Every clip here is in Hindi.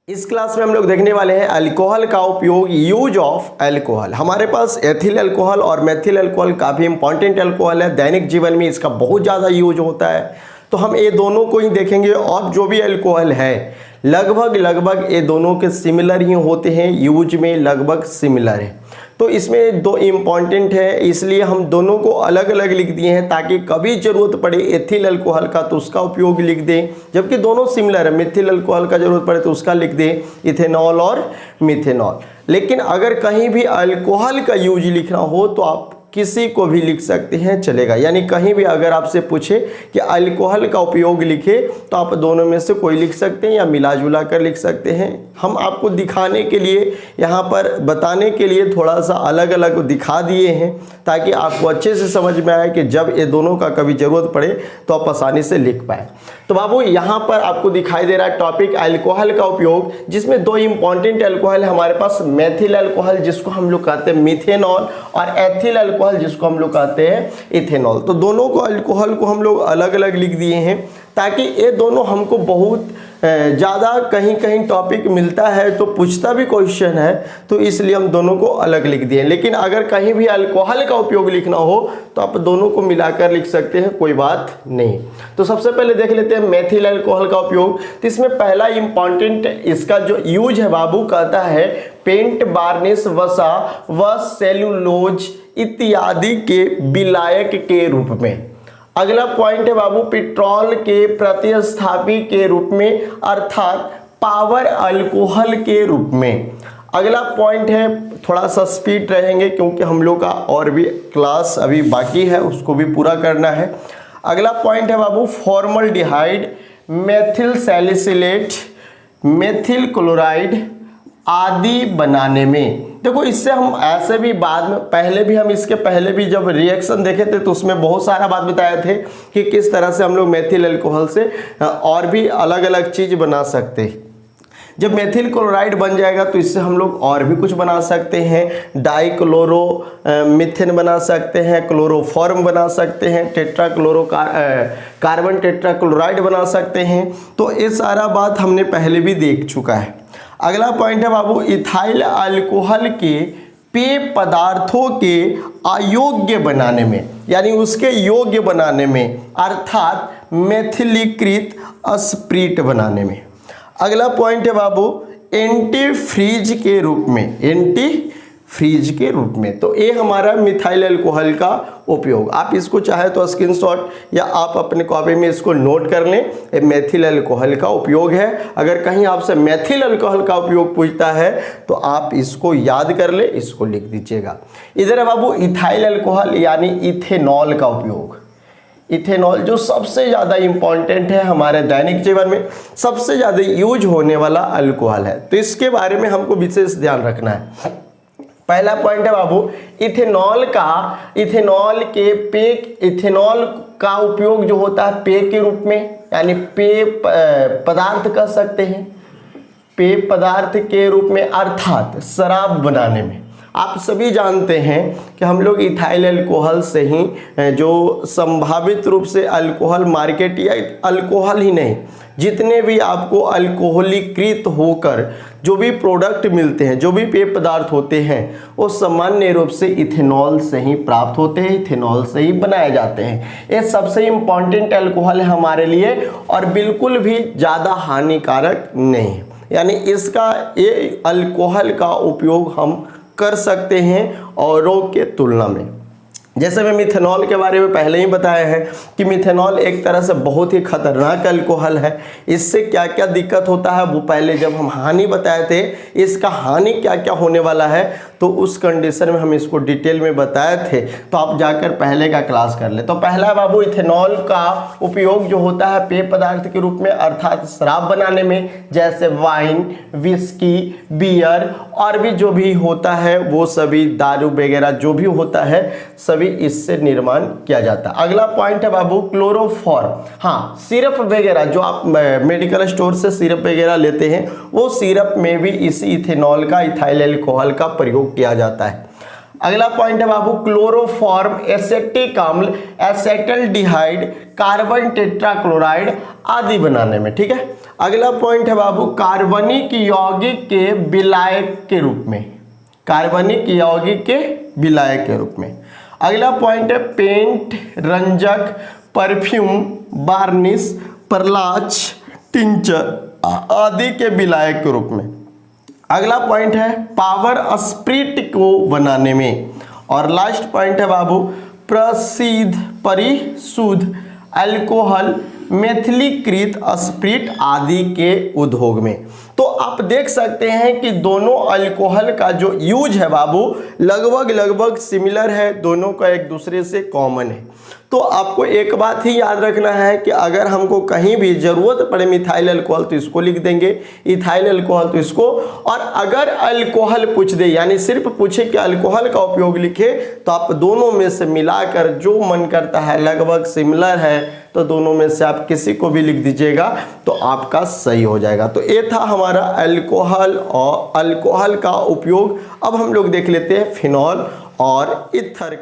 इस क्लास में हम लोग देखने वाले हैं अल्कोहल का उपयोग, यूज ऑफ अल्कोहल। हमारे पास एथिल अल्कोहल और मेथिल अल्कोहल काफ़ी इंपॉर्टेंट अल्कोहल है, दैनिक जीवन में इसका बहुत ज़्यादा यूज होता है। तो हम ये दोनों को ही देखेंगे और जो भी अल्कोहल है लगभग ये दोनों के सिमिलर ही होते हैं, यूज में लगभग सिमिलर है। तो इसमें दो इम्पॉर्टेंट है, इसलिए हम दोनों को अलग अलग लिख दिए हैं ताकि कभी ज़रूरत पड़े एथिल अल्कोहल का तो उसका उपयोग लिख दें, जबकि दोनों सिमिलर है। मिथिल अल्कोहल का ज़रूरत पड़े तो उसका लिख दें, इथेनॉल और मिथेनॉल। लेकिन अगर कहीं भी अल्कोहल का यूज लिखना हो तो आप किसी को भी लिख सकते हैं, चलेगा। यानी कहीं भी अगर आपसे पूछे कि अल्कोहल का उपयोग लिखे तो आप दोनों में से कोई लिख सकते हैं या मिला जुला कर लिख सकते हैं। हम आपको दिखाने के लिए, यहाँ पर बताने के लिए थोड़ा सा अलग अलग दिखा दिए हैं ताकि आपको अच्छे से समझ में आए कि जब ये दोनों का कभी ज़रूरत पड़े तो आप आसानी से लिख पाए। तो बाबू यहाँ पर आपको दिखाई दे रहा है टॉपिक अल्कोहल का उपयोग, जिसमें दो इंपॉर्टेंट अल्कोहल है हमारे पास, मेथिल अल्कोहल जिसको हम लोग कहते हैं मिथेनॉल और एथिल अल्कोहल जिसको हम लोग कहते हैं इथेनॉल। तो दोनों को अल्कोहल को हम लोग अलग अलग लिख दिए हैं ताकि ये दोनों हमको बहुत ज़्यादा कहीं कहीं टॉपिक मिलता है तो पूछता भी क्वेश्चन है, तो इसलिए हम दोनों को अलग लिख दिए। लेकिन अगर कहीं भी अल्कोहल का उपयोग लिखना हो तो आप दोनों को मिलाकर लिख सकते हैं, कोई बात नहीं। तो सबसे पहले देख लेते हैं मेथिल अल्कोहल का उपयोग। तो इसमें पहला इंपॉर्टेंट इसका जो यूज है बाबू, कहता है पेंट, वार्निश, वसा व सेलुलोज इत्यादि के विलायक के रूप में। अगला पॉइंट है बाबू पेट्रोल के प्रतिस्थापी के रूप में, अर्थात पावर अल्कोहल के रूप में। अगला पॉइंट है, थोड़ा सा स्पीड रहेंगे क्योंकि हम लोग का और भी क्लास अभी बाकी है, उसको भी पूरा करना है। अगला पॉइंट है बाबू formaldehyde, methyl salicylate, methyl chloride आदि बनाने में। देखो इससे हम ऐसे भी बाद में, पहले भी हम इसके पहले भी जब रिएक्शन देखे थे तो उसमें बहुत सारा बात बताए थे कि किस तरह से हम लोग मेथिल अल्कोहल से और भी अलग अलग चीज़ बना सकते हैं। जब मेथिल क्लोराइड बन जाएगा तो इससे हम लोग और भी कुछ बना सकते हैं, डाइक्लोरो मिथेन बना सकते हैं, क्लोरोफॉर्म बना सकते हैं, कार्बन टेट्राक्लोराइड बना सकते हैं। तो ये सारा बात हमने पहले भी देख चुका है। अगला पॉइंट है बाबू इथाइल अल्कोहल के पेय पदार्थों के अयोग्य बनाने में, यानी उसके योग्य बनाने में, अर्थात मेथिलीकृत स्प्रिट बनाने में। अगला पॉइंट है बाबू एंटी फ्रीज के रूप में, एंटी फ्रीज के रूप में। तो ये हमारा मिथाइल अल्कोहल का उपयोग। आप इसको चाहे तो स्क्रीनशॉट या आप अपने कॉपी में इसको नोट कर लें, ये मेथिल अल्कोहल का उपयोग है। अगर कहीं आपसे मेथिल अल्कोहल का उपयोग पूछता है तो आप इसको याद कर ले, इसको लिख दीजिएगा। इधर है बाबू इथाइल अल्कोहल यानी इथेनॉल का उपयोग। इथेनॉल जो सबसे ज़्यादा इम्पॉर्टेंट है हमारे दैनिक जीवन में, सबसे ज़्यादा यूज होने वाला अल्कोहल है, तो इसके बारे में हमको विशेष ध्यान रखना है। पहला पॉइंट है बाबू इथेनॉल का उपयोग जो होता है पेय के रूप में, यानी पेय पदार्थ कह सकते हैं, पेय पदार्थ के रूप में, अर्थात शराब बनाने में। आप सभी जानते हैं कि हम लोग इथाइल अल्कोहल से ही जो संभावित रूप से अल्कोहल मार्केट, या अल्कोहल ही नहीं, जितने भी आपको अल्कोहलीकृत होकर जो भी प्रोडक्ट मिलते हैं, जो भी पेय पदार्थ होते हैं, वो सामान्य रूप से इथेनॉल से ही प्राप्त होते हैं, इथेनॉल से ही बनाए जाते हैं। ये सबसे इम्पॉर्टेंट अल्कोहल है हमारे लिए और बिल्कुल भी ज़्यादा हानिकारक नहीं है। यानी इसका, ये अल्कोहल का उपयोग हम कर सकते हैं औरों के तुलना में। जैसे मैं मिथेनॉल के बारे में पहले ही बताया है कि मिथेनॉल एक तरह से बहुत ही खतरनाक अल्कोहल है। इससे क्या क्या दिक्कत होता है वो पहले जब हम हानि बताए थे, इसका हानि क्या क्या होने वाला है, तो उस कंडीशन में हम इसको डिटेल में बताए थे, तो आप जाकर पहले का क्लास कर ले। तो पहला बाबू इथेनॉल का उपयोग जो होता है पेय पदार्थ के रूप में, अर्थात शराब बनाने में, जैसे वाइन, विस्की, बियर और भी जो भी होता है वो सभी, दारू वगैरह जो भी होता है सभी इससे निर्माण किया जाता है। अगला पॉइंट है बाबू क्लोरोफॉर्म। हाँ, सिरप वगैरह जो आप मेडिकल स्टोर से सिरप वगैरह लेते हैं, वो सिरप में भी इसी इथेनॉल का, इथाइल अल्कोहल का प्रयोग किया जाता है। अगला पॉइंट है बाबू क्लोरोफॉर्म, एसेटिक अम्ल, एसेटल्डिहाइड, कार्बन टेट्राक्लोराइड आदि बनाने में। ठीक है। अगला पॉइंट है बाबू कार्बनिक यौगिक के विलायक के रूप में, कार्बनिक यौगिक के विलायक के रूप में। अगला पॉइंट है पेंट, रंजक, परफ्यूम, वार्निश, परलाच, टिंचर आदि के विलायक के रूप में। अगला पॉइंट है पावर स्प्रिट को बनाने में। और लास्ट पॉइंट है बाबू परिशुद्ध अल्कोहल, मेथिलीकृत स्प्रिट आदि के उद्योग में। तो आप देख सकते हैं कि दोनों अल्कोहल का जो यूज है बाबू लगभग सिमिलर है, दोनों का एक दूसरे से कॉमन है। तो आपको एक बात ही याद रखना है कि अगर हमको कहीं भी ज़रूरत पड़े मिथाइल अल्कोहल तो इसको लिख देंगे, इथाइल अल्कोहल तो इसको, और अगर अल्कोहल पूछ दे यानी सिर्फ पूछे कि अल्कोहल का उपयोग लिखे तो आप दोनों में से मिलाकर जो मन करता है लगभग सिमिलर है तो दोनों में से आप किसी को भी लिख दीजिएगा तो आपका सही हो जाएगा। तो ये था हमारा अल्कोहल और अल्कोहल का उपयोग। अब हम लोग देख लेते हैं फिनॉल और ईथर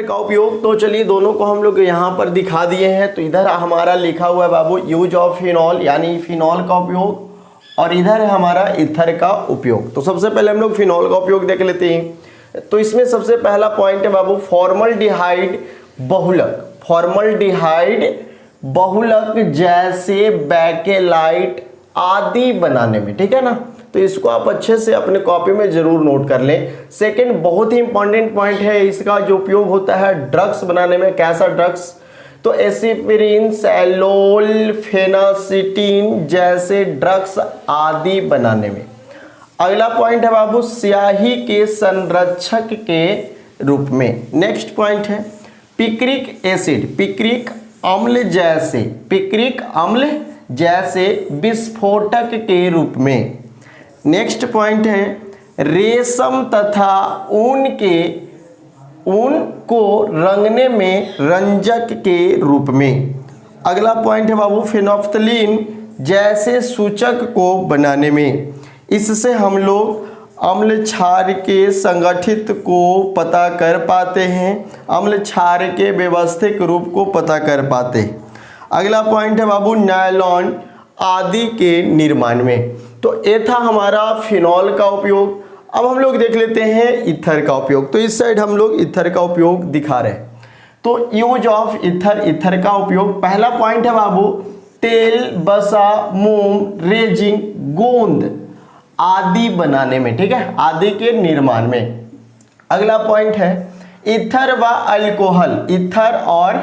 का उपयोग। तो चलिए दोनों को हम लोग यहाँ पर दिखा दिए हैं। तो इधर हमारा लिखा हुआ है बाबू यूज ऑफ फिनॉल यानी फिनॉल का उपयोग, और इधर है हमारा ईथर का उपयोग। तो सबसे पहले हम लोग फिनॉल का उपयोग देख लेते हैं। तो इसमें सबसे पहला पॉइंट है बाबू फॉर्मल्डिहाइड बहुलक, फॉर्मल्डिहाइड बहुलक जैसे बैकेलाइट आदि बनाने में। ठीक है ना। तो इसको आप अच्छे से अपने कॉपी में जरूर नोट कर लें। सेकंड बहुत ही इंपॉर्टेंट पॉइंट है, इसका जो उपयोग होता है ड्रग्स बनाने में। कैसा ड्रग्स? तो एसिपिरिन, सैलोल, फेनासिटीन जैसे ड्रग्स आदि बनाने में। अगला पॉइंट है बाबू स्याही के संरक्षक के रूप में। नेक्स्ट पॉइंट है पिक्रिक एसिड, पिक्रिक अम्ल जैसे विस्फोटक के रूप में। नेक्स्ट पॉइंट है रेशम तथा ऊन को रंगने में रंजक के रूप में। अगला पॉइंट है बाबू फेनोफ्थलीन जैसे सूचक को बनाने में। इससे हम लोग अम्ल क्षार के संगठित को पता कर पाते हैं, अम्ल क्षार के व्यवस्थित रूप को पता कर पाते हैं। अगला पॉइंट है बाबू नायलॉन आदि के निर्माण में। तो ये था हमारा फिनॉल का उपयोग। अब हम लोग देख लेते हैं ईथर का उपयोग। तो इस साइड हम लोग ईथर का उपयोग दिखा रहे हैं। तो यूज ऑफ ईथर, ईथर का उपयोग। पहला पॉइंट है बाबू तेल, वसा, मोम, रेजिन, गोंद आदि बनाने में। ठीक है, आदि के निर्माण में। अगला पॉइंट है ईथर व अल्कोहल, ईथर और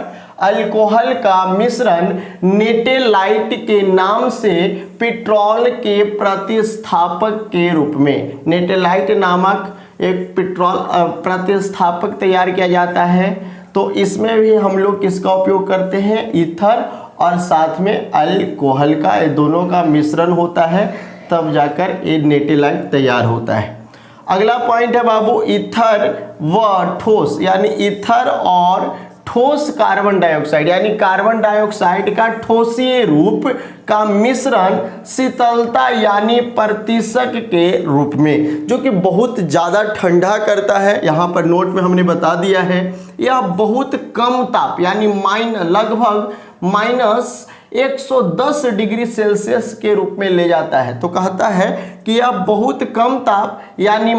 अल्कोहल का मिश्रण नेटेलाइट के नाम से पेट्रोल के प्रतिस्थापक के रूप में, नेटेलाइट नामक एक पेट्रोल प्रतिस्थापक तैयार किया जाता है। तो इसमें भी हम लोग किसका उपयोग करते हैं? ईथर और साथ में अल्कोहल का, ये दोनों का मिश्रण होता है तब जाकर ये नेटेलाइट तैयार होता है। अगला पॉइंट है बाबू ईथर व ठोस, यानी ईथर और ठोस कार्बन डाइऑक्साइड यानी कार्बन डाइऑक्साइड का ठोसीय रूप का मिश्रण शीतलता यानी प्रतिशत के रूप में, जो कि बहुत ज़्यादा ठंडा करता है। यहाँ पर नोट में हमने बता दिया है यह बहुत कम ताप यानी लगभग -110 डिग्री सेल्सियस के रूप में ले जाता है। तो कहता है कि यह बहुत कम ताप यानी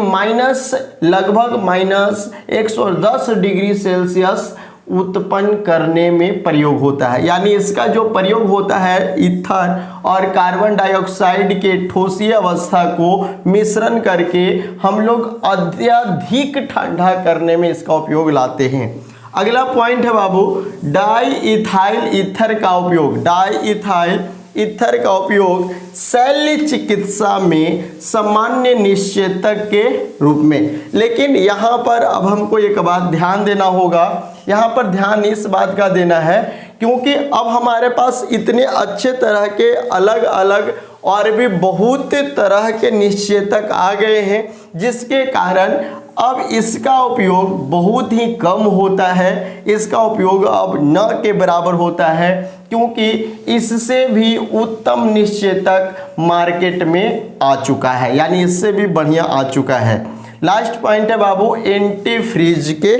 लगभग -110 डिग्री सेल्सियस उत्पन्न करने में प्रयोग होता है। यानी इसका जो प्रयोग होता है ईथर और कार्बन डाइऑक्साइड के ठोसीय अवस्था को मिश्रण करके हम लोग अत्यधिक ठंडा करने में इसका उपयोग लाते हैं। अगला पॉइंट है बाबू डाई इथाइल ईथर का उपयोग। डाई इथाइल ईथर का उपयोग शल्य चिकित्सा में सामान्य निश्चेतक के रूप में। लेकिन यहाँ पर अब हमको एक बात ध्यान देना होगा, यहाँ पर ध्यान इस बात का देना है क्योंकि अब हमारे पास इतने अच्छे तरह के अलग अलग और भी बहुत तरह के निश्चेतक आ गए हैं, जिसके कारण अब इसका उपयोग बहुत ही कम होता है। इसका उपयोग अब न के बराबर होता है क्योंकि इससे भी उत्तम निश्चेतक मार्केट में आ चुका है, यानी इससे भी बढ़िया आ चुका है। लास्ट पॉइंट है बाबू एंटी फ्रीज के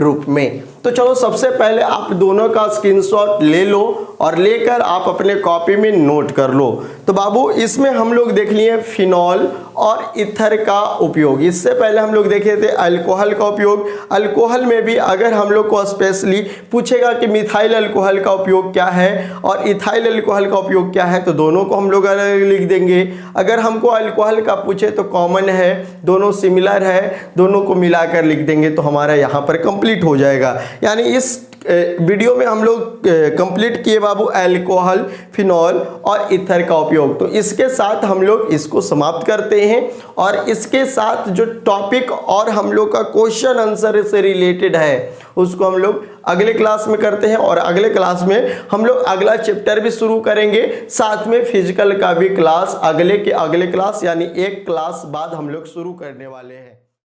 रूप में। तो चलो सबसे पहले आप दोनों का स्क्रीनशॉट ले लो और लेकर आप अपने कॉपी में नोट कर लो। तो बाबू इसमें हम लोग देख लिए फिनॉल और ईथर का उपयोग। इससे पहले हम लोग देखे थे अल्कोहल का उपयोग। अल्कोहल में भी अगर हम लोग को स्पेशली पूछेगा कि मिथाइल अल्कोहल का उपयोग क्या है और इथाइल अल्कोहल का उपयोग क्या है, तो दोनों को हम लोग अलग लिख देंगे। अगर हमको अल्कोहल का पूछे तो कॉमन है, दोनों सिमिलर है, दोनों को मिलाकर लिख देंगे तो हमारा यहाँ पर कंप्लीट हो जाएगा। यानी इस वीडियो में हम लोग कंप्लीट किए बाबू अल्कोहल, फिनॉल और ईथर का उपयोग। तो इसके साथ हम लोग इसको समाप्त करते हैं और इसके साथ जो टॉपिक और हम लोग का क्वेश्चन आंसर से रिलेटेड है उसको हम लोग अगले क्लास में करते हैं। और अगले क्लास में हम लोग अगला चैप्टर भी शुरू करेंगे, साथ में फिजिकल का भी क्लास अगले क्लास यानी एक क्लास बाद हम लोग शुरू करने वाले हैं।